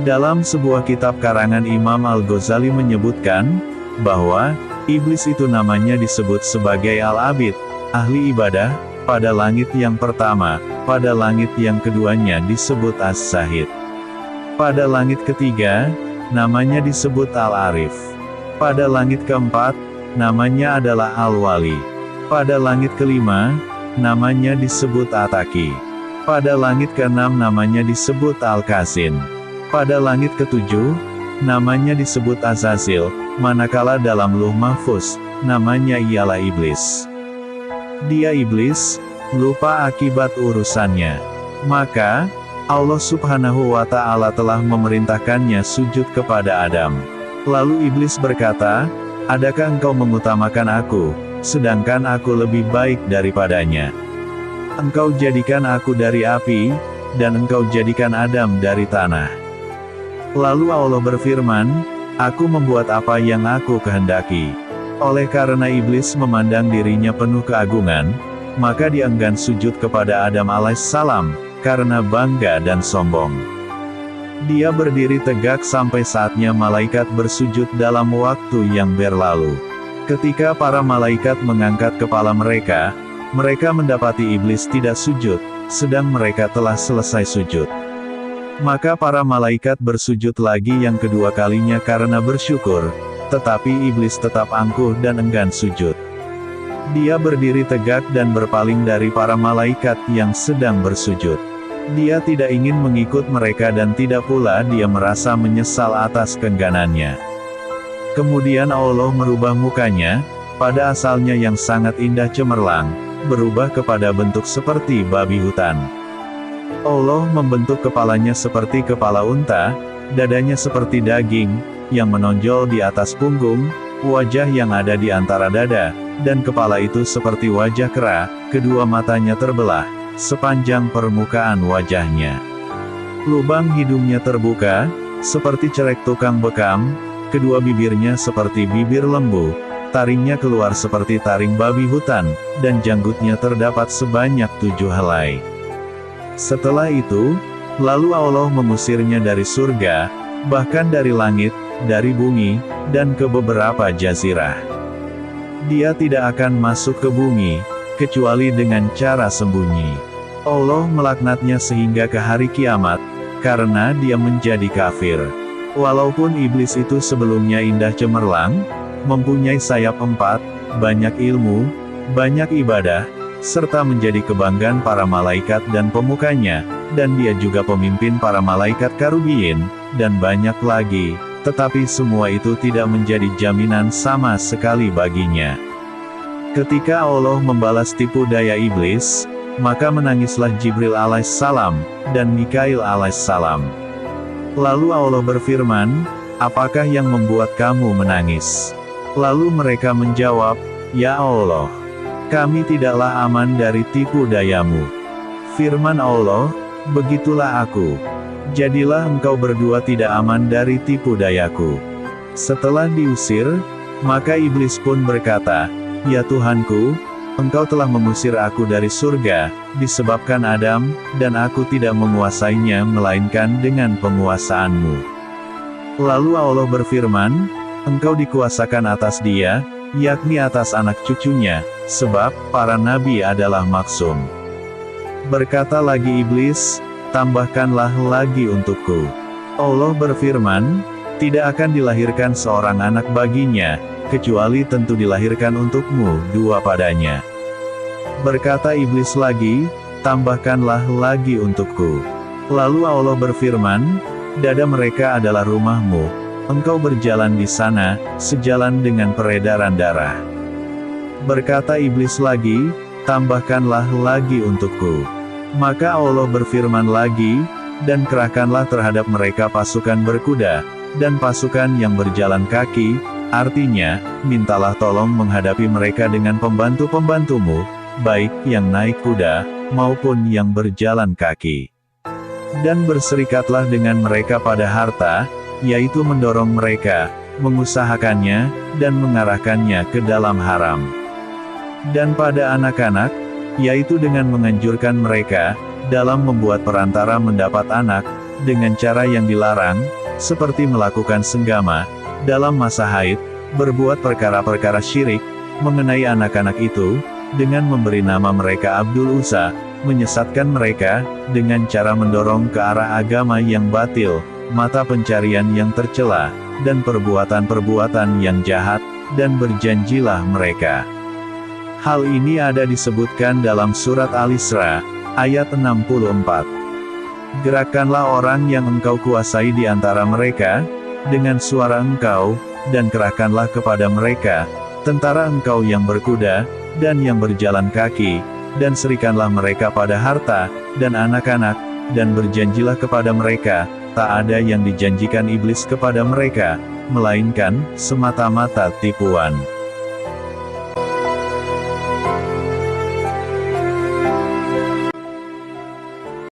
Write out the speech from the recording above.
Dalam sebuah kitab karangan Imam Al-Ghazali menyebutkan, bahwa, iblis itu namanya disebut sebagai Al-Abid, ahli ibadah, pada langit yang pertama, pada langit yang keduanya disebut As-Zahid. Pada langit ketiga, namanya disebut Al-Arif. Pada langit keempat, namanya adalah Al-Wali. Pada langit kelima, namanya disebut At-Taqi. Pada langit keenam namanya disebut Al-Qasin. Pada langit ketujuh, namanya disebut Azazil, manakala dalam Lauh Mahfuz, namanya ialah iblis. Dia iblis, lupa akibat urusannya. Maka, Allah Subhanahu wa Ta'ala telah memerintahkannya sujud kepada Adam. Lalu iblis berkata, "Adakah engkau mengutamakan aku, sedangkan aku lebih baik daripadanya? Engkau jadikan aku dari api, dan engkau jadikan Adam dari tanah." Lalu Allah berfirman, "Aku membuat apa yang aku kehendaki." Oleh karena iblis memandang dirinya penuh keagungan, maka dia enggan sujud kepada Adam alaihissalam, karena bangga dan sombong. Dia berdiri tegak sampai saatnya malaikat bersujud dalam waktu yang berlalu. Ketika para malaikat mengangkat kepala mereka, mereka mendapati iblis tidak sujud, sedang mereka telah selesai sujud. Maka para malaikat bersujud lagi yang kedua kalinya karena bersyukur, tetapi iblis tetap angkuh dan enggan sujud. Dia berdiri tegak dan berpaling dari para malaikat yang sedang bersujud. Dia tidak ingin mengikut mereka dan tidak pula dia merasa menyesal atas keengganannya. Kemudian Allah merubah mukanya, pada asalnya yang sangat indah cemerlang, berubah kepada bentuk seperti babi hutan. Allah membentuk kepalanya seperti kepala unta, dadanya seperti daging, yang menonjol di atas punggung, wajah yang ada di antara dada, dan kepala itu seperti wajah kera, kedua matanya terbelah, sepanjang permukaan wajahnya. Lubang hidungnya terbuka, seperti cerek tukang bekam, kedua bibirnya seperti bibir lembu, taringnya keluar seperti taring babi hutan, dan janggutnya terdapat sebanyak 7 helai. Setelah itu, lalu Allah mengusirnya dari surga, bahkan dari langit, dari bumi, dan ke beberapa jazirah. Dia tidak akan masuk ke bumi, kecuali dengan cara sembunyi. Allah melaknatnya sehingga ke hari kiamat, karena dia menjadi kafir. Walaupun iblis itu sebelumnya indah cemerlang, mempunyai sayap 4, banyak ilmu, banyak ibadah, serta menjadi kebanggaan para malaikat dan pemukanya, dan dia juga pemimpin para malaikat karubiyin, dan banyak lagi, tetapi semua itu tidak menjadi jaminan sama sekali baginya. Ketika Allah membalas tipu daya iblis, maka menangislah Jibril alaihissalam, dan Mikail alaihissalam. Lalu Allah berfirman, "Apakah yang membuat kamu menangis?" Lalu mereka menjawab, "Ya Allah, kami tidaklah aman dari tipu dayamu." Firman Allah, "Begitulah aku. Jadilah engkau berdua tidak aman dari tipu dayaku." Setelah diusir, maka iblis pun berkata, "Ya Tuhanku, engkau telah mengusir aku dari surga, disebabkan Adam, dan aku tidak menguasainya melainkan dengan penguasaanmu." Lalu Allah berfirman, "Engkau dikuasakan atas dia, yakni atas anak cucunya, sebab para nabi adalah maksum." Berkata lagi iblis, "Tambahkanlah lagi untukku." Allah berfirman, "Tidak akan dilahirkan seorang anak baginya, kecuali tentu dilahirkan untukmu 2 padanya." Berkata iblis lagi, "Tambahkanlah lagi untukku." Lalu Allah berfirman, "Dada mereka adalah rumahmu, engkau berjalan di sana, sejalan dengan peredaran darah." Berkata iblis lagi, "Tambahkanlah lagi untukku." Maka Allah berfirman lagi, "Dan kerahkanlah terhadap mereka pasukan berkuda, dan pasukan yang berjalan kaki," artinya, mintalah tolong menghadapi mereka dengan pembantu-pembantumu, baik yang naik kuda, maupun yang berjalan kaki. Dan berserikatlah dengan mereka pada harta, yaitu mendorong mereka, mengusahakannya, dan mengarahkannya ke dalam haram. Dan pada anak-anak, yaitu dengan menganjurkan mereka, dalam membuat perantara mendapat anak, dengan cara yang dilarang, seperti melakukan senggama, dalam masa haid, berbuat perkara-perkara syirik, mengenai anak-anak itu, dengan memberi nama mereka Abdul Uzza, menyesatkan mereka, dengan cara mendorong ke arah agama yang batil, mata pencarian yang tercela, dan perbuatan-perbuatan yang jahat, dan berjanjilah mereka. Hal ini ada disebutkan dalam surat Al-Isra, ayat 64. Gerakkanlah orang yang engkau kuasai di antara mereka, dengan suara engkau, dan kerahkanlah kepada mereka, tentara engkau yang berkuda, dan yang berjalan kaki, dan serikanlah mereka pada harta, dan anak-anak, dan berjanjilah kepada mereka, tak ada yang dijanjikan iblis kepada mereka, melainkan semata-mata tipuan.